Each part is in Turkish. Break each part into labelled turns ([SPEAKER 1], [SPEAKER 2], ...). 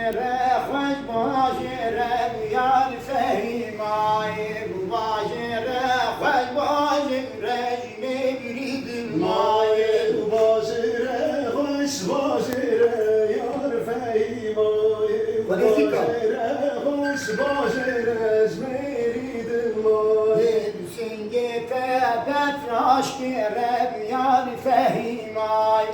[SPEAKER 1] باجره خوش باجره یار فهیمای باجره خوش باجره میبرید مای
[SPEAKER 2] باجره خوش باجره یار فهیمای باجره خوش باجره میرید مای
[SPEAKER 1] سنگته بفراش کرد یار فهیمای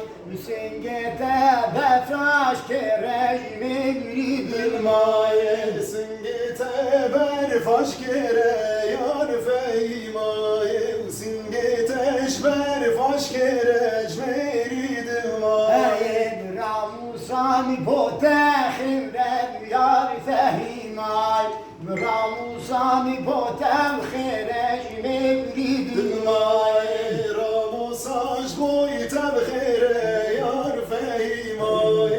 [SPEAKER 1] سنگته بفراش کرد میبرید
[SPEAKER 2] مای سنگته برفاش کره یار فهیمای سنگتش برفاش کره میرید مای
[SPEAKER 1] راموسانی بوده خیره یار فهیمای راموسانی بوده خیره میبرید
[SPEAKER 2] مای راموساش بوی تبخیره یار فهیمای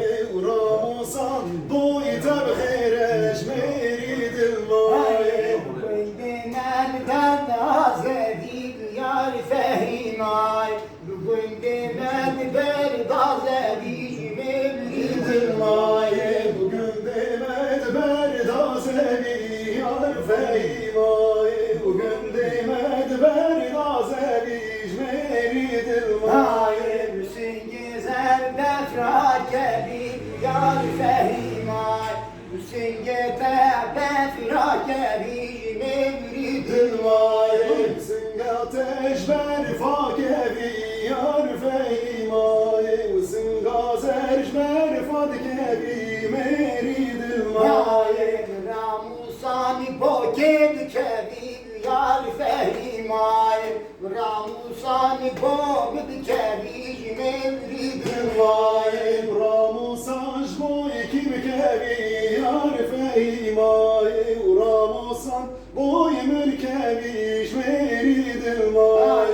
[SPEAKER 2] راموسان بوی تبخیرش میرید مای
[SPEAKER 1] بگویندن در آزادی یار فهیمای بگویندن در آزادی میبرید
[SPEAKER 2] مای bugün demet berdaz evi yar fehimay bugün demet berdaz evi jmerid may
[SPEAKER 1] Hüseyin gezer befra kebir yar fehimay Hüseyin gezer befra kebir mevrid
[SPEAKER 2] may singat eşber fakevi yar fehimay singat eşber fakevi merid may
[SPEAKER 1] Ramusani boked kebir yar fehimay Ramusani boked kebir mevrid
[SPEAKER 2] may ramusaj boy kim kevi yar fehimay ramusan boy mülkevi jmerid may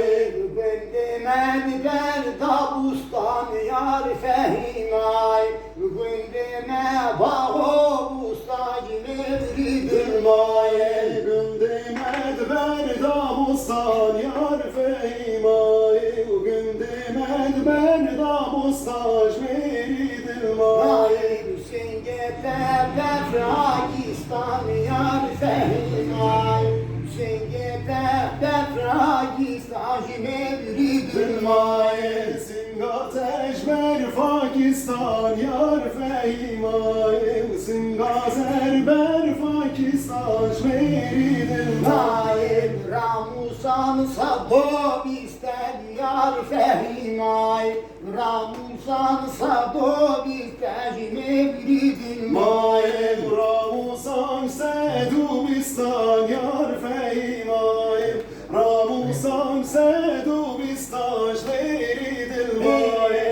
[SPEAKER 1] Gündemem der tabustan yar fehimay Gündeme bağı ustacı mevrid
[SPEAKER 2] may gündemed berdabustan yar fehimay gündemed berdabustan jmerid may
[SPEAKER 1] Hüseyin geter Befrakistan yar fehimay Hüseyin geter Befrakistan mevrid
[SPEAKER 2] may singat eşmer Pakistan yar fehimay singat erber Pakistan jmerid
[SPEAKER 1] Naim Ramusan Sadobistan yar fehimay Ramusan Sadobistan mevrid
[SPEAKER 2] may ramusan sedubistan yar fehimay ramusan sedubistan jmerid may